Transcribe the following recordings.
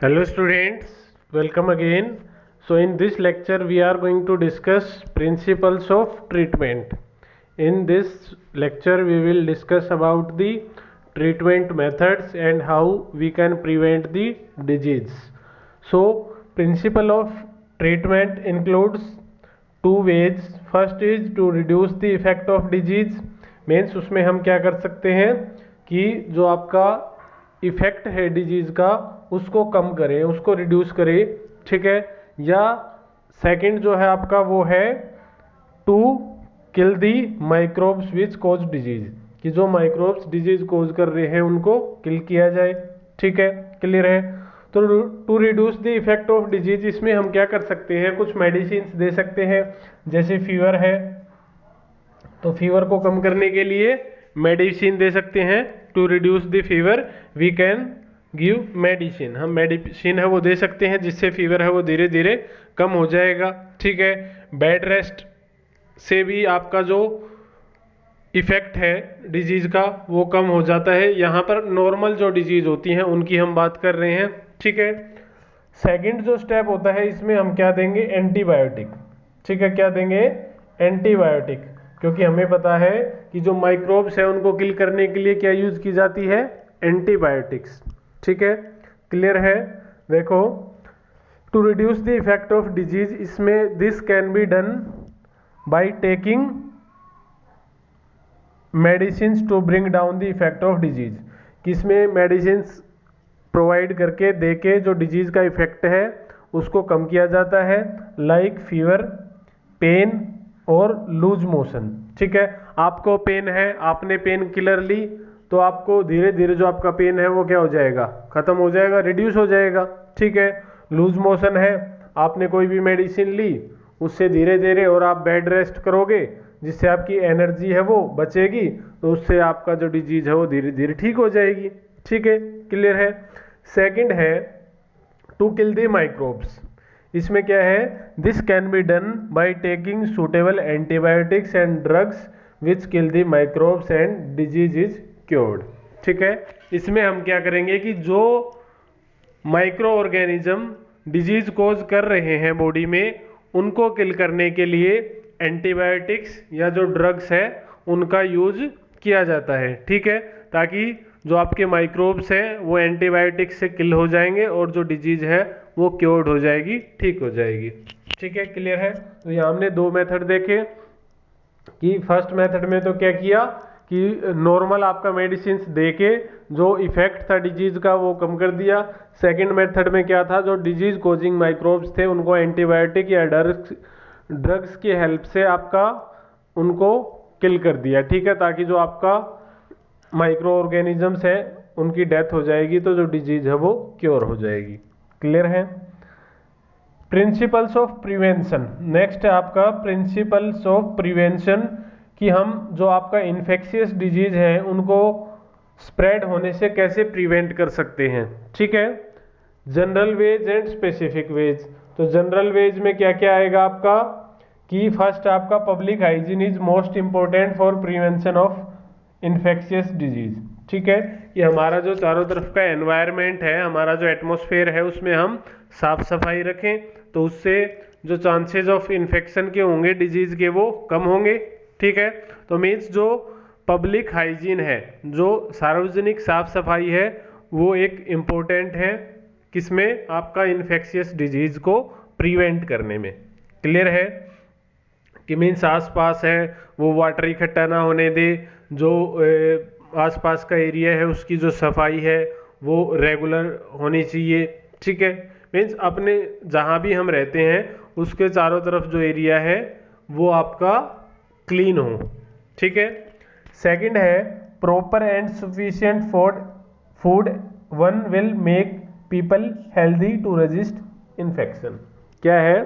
Hello students, welcome again. So in this lecture we are going to discuss principles of treatment. In this lecture we will discuss about the treatment methods and how we can prevent the disease. So principle of treatment includes two ways. First is to reduce the effect of disease. Means उसमें हम क्या कर सकते हैं कि जो आपका effect है डिजीज का उसको कम करें, उसको रिड्यूस करें, ठीक है। या सेकंड जो है आपका वो है to kill the microbes which cause disease, कि जो माइक्रोब्स डिजीज कोज कर रहे हैं उनको किल किया जाए, ठीक है। क्लियर है। तो to reduce the effect of disease इसमें हम क्या कर सकते हैं, कुछ मेडिसिन दे सकते हैं। जैसे फीवर है तो फीवर को कम करने के लिए मेडिसिन दे सकते हैं। To reduce the fever we can give medicine, हम मेडिसिन है वो दे सकते हैं जिससे फीवर है वो धीरे धीरे कम हो जाएगा, ठीक है। बेड रेस्ट से भी आपका जो इफेक्ट है डिजीज का वो कम हो जाता है। यहाँ पर नॉर्मल जो डिजीज होती हैं उनकी हम बात कर रहे हैं, ठीक है। सेकंड जो स्टेप होता है इसमें हम क्या देंगे, एंटीबायोटिक, ठीक है। क्या देंगे, एंटीबायोटिक, क्योंकि हमें पता है कि जो माइक्रोब्स है उनको किल करने के लिए क्या यूज की जाती है, एंटीबायोटिक्स, ठीक है। क्लियर है। देखो, to reduce the effect of disease इसमें this can be done by taking medicine to bring down the effect of disease, किसमें मेडिसिन प्रोवाइड करके देके जो डिजीज का इफेक्ट है उसको कम किया जाता है। लाइक फीवर, पेन और लूज मोशन, ठीक है। आपको पेन है, आपने पेन किलर ली तो आपको धीरे धीरे जो आपका पेन है वो क्या हो जाएगा, खत्म हो जाएगा, रिड्यूस हो जाएगा, ठीक है। लूज मोशन है, आपने कोई भी मेडिसिन ली उससे धीरे धीरे और आप बेड रेस्ट करोगे जिससे आपकी एनर्जी है वो बचेगी, तो उससे आपका जो डिजीज है वो धीरे धीरे ठीक हो जाएगी, ठीक है। क्लियर है। सेकंड है टू किल द माइक्रोब्स, इसमें क्या है, this can be done by taking suitable antibiotics and drugs which kill the microbes and disease is cured, ठीक है। इसमें हम क्या करेंगे कि जो माइक्रो ऑर्गेनिज्म डिजीज कोज कर रहे हैं बॉडी में उनको किल करने के लिए एंटीबायोटिक्स या जो ड्रग्स है उनका यूज किया जाता है, ठीक है। ताकि जो आपके माइक्रोब्स हैं वो एंटीबायोटिक्स से किल हो जाएंगे और जो डिजीज है वो क्योर्ड हो जाएगी, ठीक हो जाएगी, ठीक है। क्लियर है। तो यहाँ हमने दो मेथड देखे कि फर्स्ट मेथड में तो क्या किया कि नॉर्मल आपका मेडिसिन देके जो इफेक्ट था डिजीज का वो कम कर दिया। सेकंड मेथड में क्या था, जो डिजीज कोजिंग माइक्रोब्स थे उनको एंटीबायोटिक या ड्रग्स की हेल्प से आपका उनको किल कर दिया, ठीक है। ताकि जो आपका माइक्रो ऑर्गेनिजम्स है उनकी डेथ हो जाएगी तो जो डिजीज है वो क्योर हो जाएगी। क्लियर है। प्रिंसिपल्स ऑफ प्रिवेंशन, नेक्स्ट है आपका प्रिंसिपल्स ऑफ प्रिवेंशन, कि हम जो आपका इन्फेक्शियस डिजीज है उनको स्प्रेड होने से कैसे प्रिवेंट कर सकते हैं, ठीक है। General ways and specific ways, तो जनरल वेज में क्या क्या आएगा आपका कि फर्स्ट आपका public hygiene is most important for prevention of infectious disease, ठीक है। कि हमारा जो चारों तरफ का एनवायरनमेंट है, हमारा जो एटमॉस्फेयर है उसमें हम साफ सफाई रखें तो उससे जो चांसेस ऑफ इन्फेक्शन के होंगे डिजीज के वो कम होंगे, ठीक है। तो मीन्स जो पब्लिक हाइजीन है, जो सार्वजनिक साफ सफाई है वो एक इम्पोर्टेंट है किसमें, आपका इन्फेक्शियस डिजीज को प्रिवेंट करने में। क्लियर है। कि मीन्स आसपास है वो वाटर इकट्ठा ना होने दे, जो आसपास का एरिया है उसकी जो सफाई है वो रेगुलर होनी चाहिए, ठीक है। मीन्स अपने जहाँ भी हम रहते हैं उसके चारों तरफ जो एरिया है वो आपका क्लीन हो, ठीक है। सेकंड है proper and sufficient food one will make people healthy to resist infection. क्या है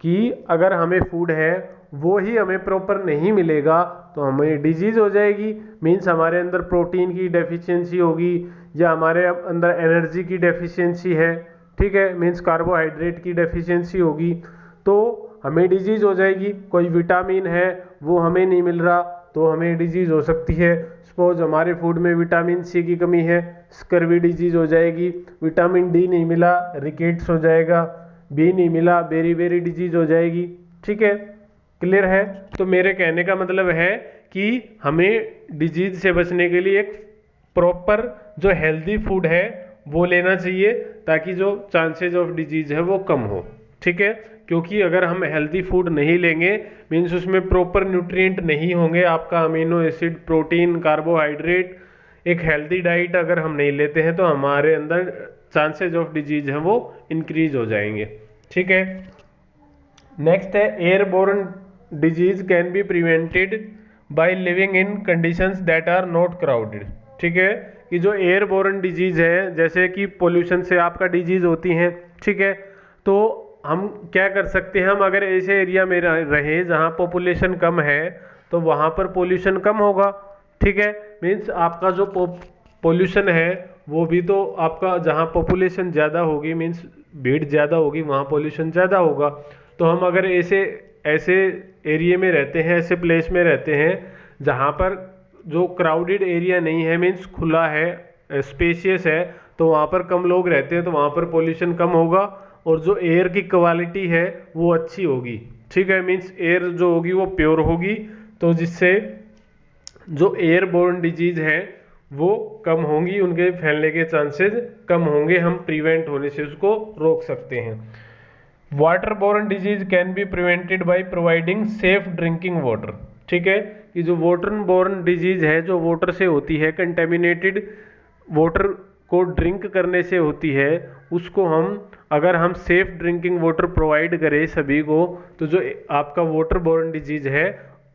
कि अगर हमें फूड है वो ही हमें प्रॉपर नहीं मिलेगा तो हमें डिजीज हो जाएगी। मीन्स हमारे अंदर प्रोटीन की डेफिशिएंसी होगी या हमारे अंदर एनर्जी की डेफिशिएंसी है, ठीक है। मीन्स कार्बोहाइड्रेट की डेफिशिएंसी होगी तो हमें डिजीज हो जाएगी। कोई विटामिन है वो हमें नहीं मिल रहा तो हमें डिजीज हो सकती है। सपोज हमारे फूड में विटामिन सी की कमी है, स्कर्वी डिजीज हो जाएगी, विटामिन डी नहीं मिला रिकेट्स हो जाएगा, बी नहीं मिला बेरी डिजीज हो जाएगी। ठीक है, क्लियर है। तो मेरे कहने का मतलब है कि हमें डिजीज से बचने के लिए एक प्रॉपर जो हेल्दी फूड है वो लेना चाहिए, ताकि जो चांसेस ऑफ डिजीज है वो कम हो। ठीक है, क्योंकि अगर हम हेल्दी फूड नहीं लेंगे मीन्स उसमें प्रॉपर न्यूट्रिएंट नहीं होंगे, आपका अमीनो एसिड, प्रोटीन, कार्बोहाइड्रेट, एक हेल्दी डाइट अगर हम नहीं लेते हैं तो हमारे अंदर चांसेस ऑफ डिजीज है वो इंक्रीज हो जाएंगे। ठीक है, नेक्स्ट है airborne disease can be prevented by living in conditions that are not crowded. ठीक है, कि जो एयरबोर्न डिजीज है जैसे कि पोल्यूशन से आपका डिजीज होती हैं। ठीक है, तो हम क्या कर सकते हैं, हम अगर ऐसे एरिया में रहें जहाँ पॉपुलेशन कम है तो वहाँ पर पोल्यूशन कम होगा। ठीक है, मीन्स आपका जो पोल्यूशन है वो भी तो आपका जहाँ पॉपुलेशन ज़्यादा होगी मीन्स भीड़ ज़्यादा होगी वहाँ पोल्यूशन ज़्यादा होगा। तो हम अगर ऐसे एरिया में रहते हैं, ऐसे प्लेस में रहते हैं जहाँ पर जो क्राउडेड एरिया नहीं है मीन्स खुला है, स्पेशियस है, तो वहाँ पर कम लोग रहते हैं तो वहाँ पर पोल्यूशन कम होगा और जो एयर की क्वालिटी है वो अच्छी होगी। ठीक है, मीन्स एयर जो होगी वो प्योर होगी, तो जिससे जो एयरबोर्न डिजीज है वो कम होंगी, उनके फैलने के चांसेस कम होंगे, हम प्रिवेंट होने से उसको रोक सकते हैं। Water borne disease can be prevented by providing safe drinking water. ठीक है, कि जो वाटर बोर्न डिजीज है जो वाटर से होती है, कंटेमिनेटेड वाटर को ड्रिंक करने से होती है, उसको अगर हम सेफ ड्रिंकिंग वाटर प्रोवाइड करें सभी को तो जो आपका वाटर बोर्न डिजीज है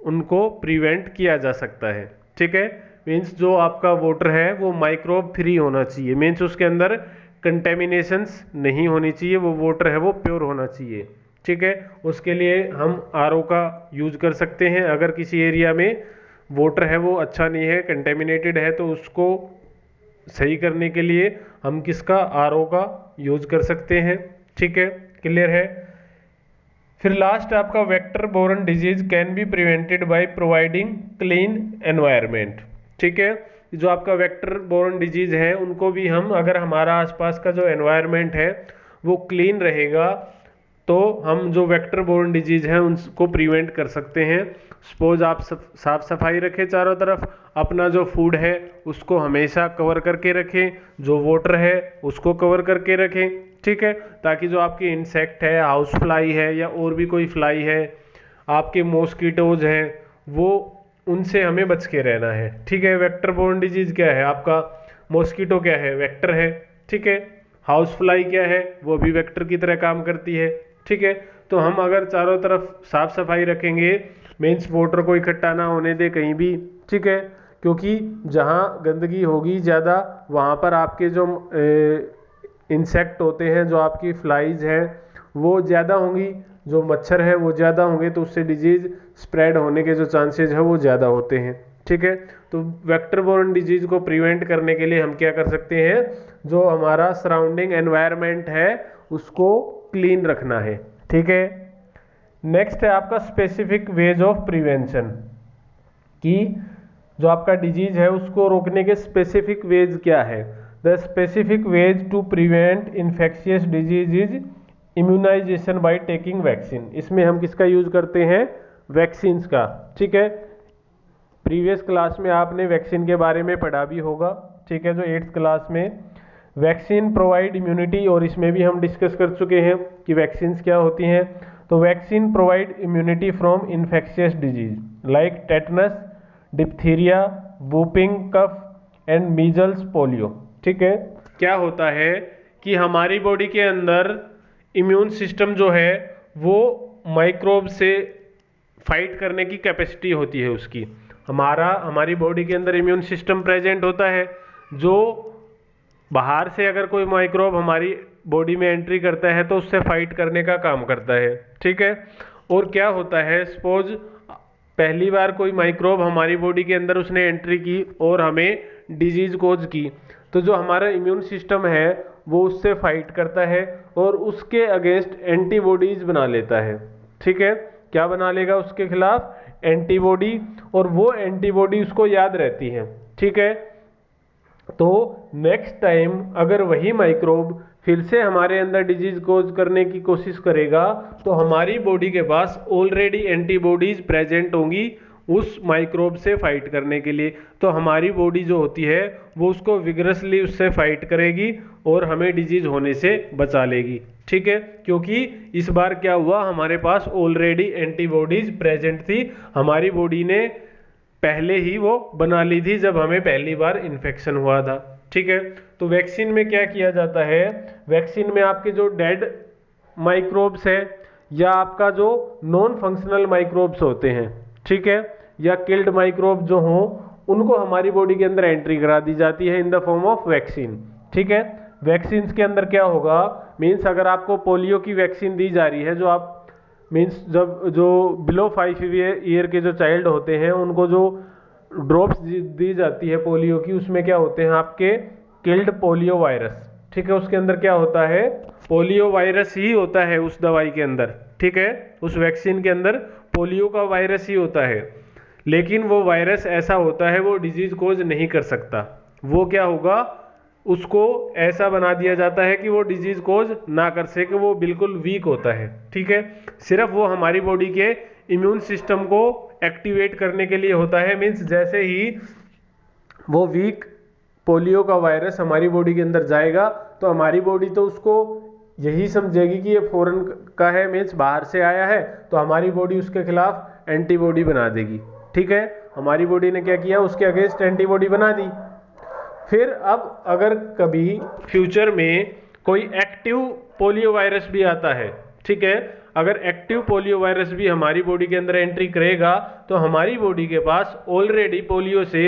उनको प्रिवेंट किया जा सकता है। ठीक है, मीन्स जो आपका वाटर है वो माइक्रोब फ्री होना चाहिए, मीन्स उसके अंदर कंटेमिनेशंस नहीं होनी चाहिए, वो वाटर है वो प्योर होना चाहिए। ठीक है, उसके लिए हम आरओ का यूज कर सकते हैं। अगर किसी एरिया में वाटर है वो अच्छा नहीं है, कंटेमिनेटेड है, तो उसको सही करने के लिए हम किसका आरओ का यूज कर सकते हैं। ठीक है, क्लियर है। फिर लास्ट आपका vector borne disease can be prevented by providing clean environment. ठीक है, जो आपका वेक्टर बोर्न डिजीज है उनको भी हम अगर हमारा आसपास का जो एनवायरनमेंट है वो क्लीन रहेगा तो हम जो वेक्टर बोर्न डिजीज है उनको प्रिवेंट कर सकते हैं। सपोज आप साफ सफाई रखें चारों तरफ, अपना जो फूड है उसको हमेशा कवर करके रखें, जो वाटर है उसको कवर करके रखें। ठीक है, ताकि जो आपके इंसेक्ट है, हाउस फ्लाई है या और भी कोई फ्लाई है, आपके मॉस्किटोज हैं, वो उनसे हमें बच के रहना है। ठीक है, वेक्टर बोर्न डिजीज क्या है आपका, मॉस्किटो क्या है, वेक्टर है। ठीक है, हाउस फ्लाई क्या है, वो भी वेक्टर की तरह काम करती है। ठीक है, तो हम अगर चारों तरफ साफ सफाई रखेंगे मीन्स वाटर को इकट्ठा ना होने दे कहीं भी। ठीक है, क्योंकि जहाँ गंदगी होगी ज़्यादा वहाँ पर आपके जो इंसेक्ट होते हैं, जो आपकी फ्लाइज हैं वो ज़्यादा होंगी, जो मच्छर है वो ज़्यादा होंगे, तो उससे डिजीज स्प्रेड होने के जो चांसेस है वो ज़्यादा होते हैं। ठीक है, तो वेक्टर बोर्न डिजीज को प्रिवेंट करने के लिए हम क्या कर सकते हैं, जो हमारा सराउंडिंग एनवायरनमेंट है उसको क्लीन रखना है। ठीक है, नेक्स्ट है आपका स्पेसिफिक वेज ऑफ प्रिवेंशन, कि जो आपका डिजीज है उसको रोकने के स्पेसिफिक वेज क्या है। The specific ways to prevent infectious disease is immunization by taking vaccine. इसमें हम किसका यूज करते हैं, वैक्सीन्स का। ठीक है, प्रीवियस क्लास में आपने वैक्सीन के बारे में पढ़ा भी होगा। ठीक है, जो 8th क्लास में वैक्सीन प्रोवाइड इम्यूनिटी, और इसमें भी हम डिस्कस कर चुके हैं कि वैक्सीन्स क्या होती हैं। तो vaccine provide immunity from infectious disease like tetanus, diphtheria, whooping cough and measles, polio. ठीक है, क्या होता है कि हमारी बॉडी के अंदर इम्यून सिस्टम जो है वो माइक्रोब से फाइट करने की कैपेसिटी होती है उसकी। हमारी बॉडी के अंदर इम्यून सिस्टम प्रेजेंट होता है, जो बाहर से अगर कोई माइक्रोब हमारी बॉडी में एंट्री करता है तो उससे फाइट करने का काम करता है। ठीक है, और क्या होता है, सपोज पहली बार कोई माइक्रोब हमारी बॉडी के अंदर उसने एंट्री की और हमें डिजीज कोज की, तो जो हमारा इम्यून सिस्टम है वो उससे फाइट करता है और उसके अगेंस्ट एंटीबॉडीज बना लेता है। ठीक है, क्या बना लेगा उसके खिलाफ, एंटीबॉडी, और वो एंटीबॉडी उसको याद रहती है। ठीक है, तो नेक्स्ट टाइम अगर वही माइक्रोब फिर से हमारे अंदर डिजीज कोज करने की कोशिश करेगा तो हमारी बॉडी के पास ऑलरेडी एंटीबॉडीज प्रेजेंट होंगी उस माइक्रोब से फाइट करने के लिए। तो हमारी बॉडी जो होती है वो उसको विगरसली उससे फाइट करेगी और हमें डिजीज होने से बचा लेगी। ठीक है, क्योंकि इस बार क्या हुआ, हमारे पास ऑलरेडी एंटीबॉडीज प्रेजेंट थी, हमारी बॉडी ने पहले ही वो बना ली थी जब हमें पहली बार इन्फेक्शन हुआ था। ठीक है, तो वैक्सीन में क्या किया जाता है, वैक्सीन में आपके जो डेड माइक्रोब्स है या आपका जो नॉन फंक्शनल माइक्रोब्स होते हैं, ठीक है, या किल्ड माइक्रोब जो हों, उनको हमारी बॉडी के अंदर एंट्री करा दी जाती है इन द फॉर्म ऑफ वैक्सीन। ठीक है, वैक्सीन के अंदर क्या होगा, मीन्स अगर आपको पोलियो की वैक्सीन दी जा रही है, जो आप मीन्स जब जो बिलो 5 ईयर के जो चाइल्ड होते हैं उनको जो ड्रॉप्स दी जाती है पोलियो की, उसमें क्या होते हैं आपके किल्ड पोलियो वायरस। ठीक है, उसके अंदर क्या होता है, पोलियो वायरस ही होता है उस दवाई के अंदर। ठीक है, उस वैक्सीन के अंदर पोलियो का वायरस ही होता है, लेकिन वो वायरस ऐसा होता है वो डिजीज कोज नहीं कर सकता। वो क्या होगा, उसको ऐसा बना दिया जाता है कि वो डिजीज कोज ना कर सके, वो बिल्कुल वीक होता है। ठीक है, सिर्फ वो हमारी बॉडी के इम्यून सिस्टम को एक्टिवेट करने के लिए होता है। मीन्स जैसे ही वो वीक पोलियो का वायरस हमारी बॉडी के अंदर जाएगा तो हमारी बॉडी तो उसको यही समझेगी कि ये फॉरेन का है, मीन्स बाहर से आया है, तो हमारी बॉडी उसके खिलाफ एंटीबॉडी बना देगी। ठीक है, हमारी बॉडी ने क्या किया, उसके अगेंस्ट एंटीबॉडी बना दी। फिर अब अगर कभी फ्यूचर में कोई एक्टिव पोलियो वायरस भी आता है, ठीक है, अगर एक्टिव पोलियो वायरस भी हमारी बॉडी के अंदर एंट्री करेगा तो हमारी बॉडी के पास ऑलरेडी पोलियो से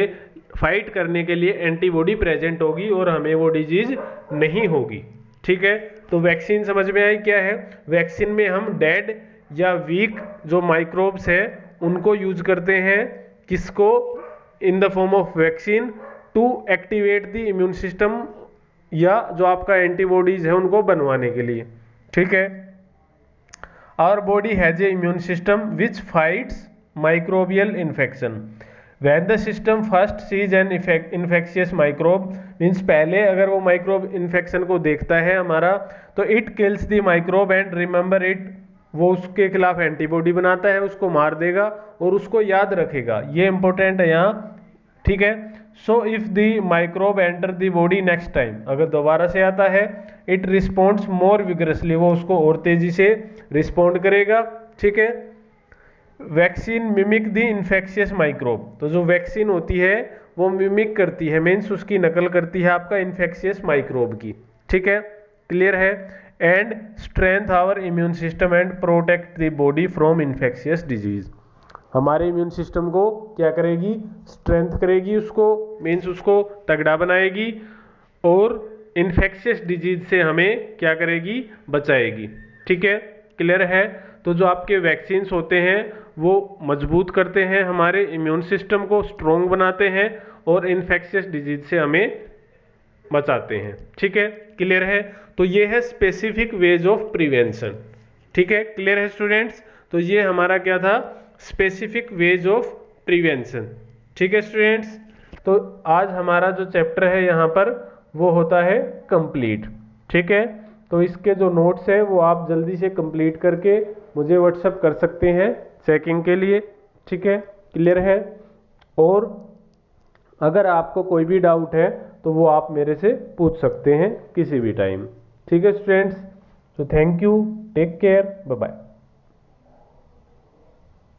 फाइट करने के लिए एंटीबॉडी प्रेजेंट होगी और हमें वो डिजीज नहीं होगी। ठीक है, तो वैक्सीन समझ में आई क्या है। वैक्सीन में हम डेड या वीक जो माइक्रोब्स है उनको यूज करते हैं, किसको, in the form of vaccine to activate the immune system, या जो आपका एंटीबॉडीज है उनको बनवाने के लिए। ठीक है, our body has a immune system which fights microbial infection when the system first sees an infectious microbe, means पहले अगर वो माइक्रोब इन्फेक्शन को देखता है हमारा, तो it kills the microbe and remember it, वो उसके खिलाफ एंटीबॉडी बनाता है, उसको मार देगा और उसको याद रखेगा। ये इंपॉर्टेंट है यहाँ। ठीक है, so if the microbe enter the body next time, अगर दोबारा से आता है, इट रिस्पॉन्ड्स मोर विगरसली, वो उसको और तेजी से रिस्पॉन्ड करेगा। ठीक है, vaccine mimic the infectious microbe, तो जो वैक्सीन होती है वो मिमिक करती है, मीन्स उसकी नकल करती है आपका इन्फेक्शियस माइक्रोब की। ठीक है, क्लियर है। And strength our immune system and protect the body from infectious disease, हमारे इम्यून सिस्टम को क्या करेगी, स्ट्रेंथ करेगी, उसको मीन्स उसको तगड़ा बनाएगी और इन्फेक्शियस डिजीज से हमें क्या करेगी, बचाएगी। ठीक है, क्लियर है। तो जो आपके वैक्सीन्स होते हैं वो मजबूत करते हैं हमारे इम्यून सिस्टम को, स्ट्रॉन्ग बनाते हैं और इन्फेक्शियस डिजीज से हमें बचाते हैं। ठीक है, क्लियर है। तो ये है स्पेसिफिक वेज ऑफ प्रिवेंशन। ठीक है, क्लियर है स्टूडेंट्स। तो ये हमारा क्या था, स्पेसिफिक वेज ऑफ प्रिवेंशन। ठीक है स्टूडेंट्स, तो आज हमारा जो चैप्टर है यहाँ पर वो होता है कंप्लीट। ठीक है, तो इसके जो नोट्स हैं वो आप जल्दी से कंप्लीट करके मुझे व्हाट्सएप कर सकते हैं चेकिंग के लिए। ठीक है, क्लियर है। और अगर आपको कोई भी डाउट है तो वो आप मेरे से पूछ सकते हैं किसी भी टाइम। ठीक है स्टूडेंट्स, तो thank you, take care, bye bye.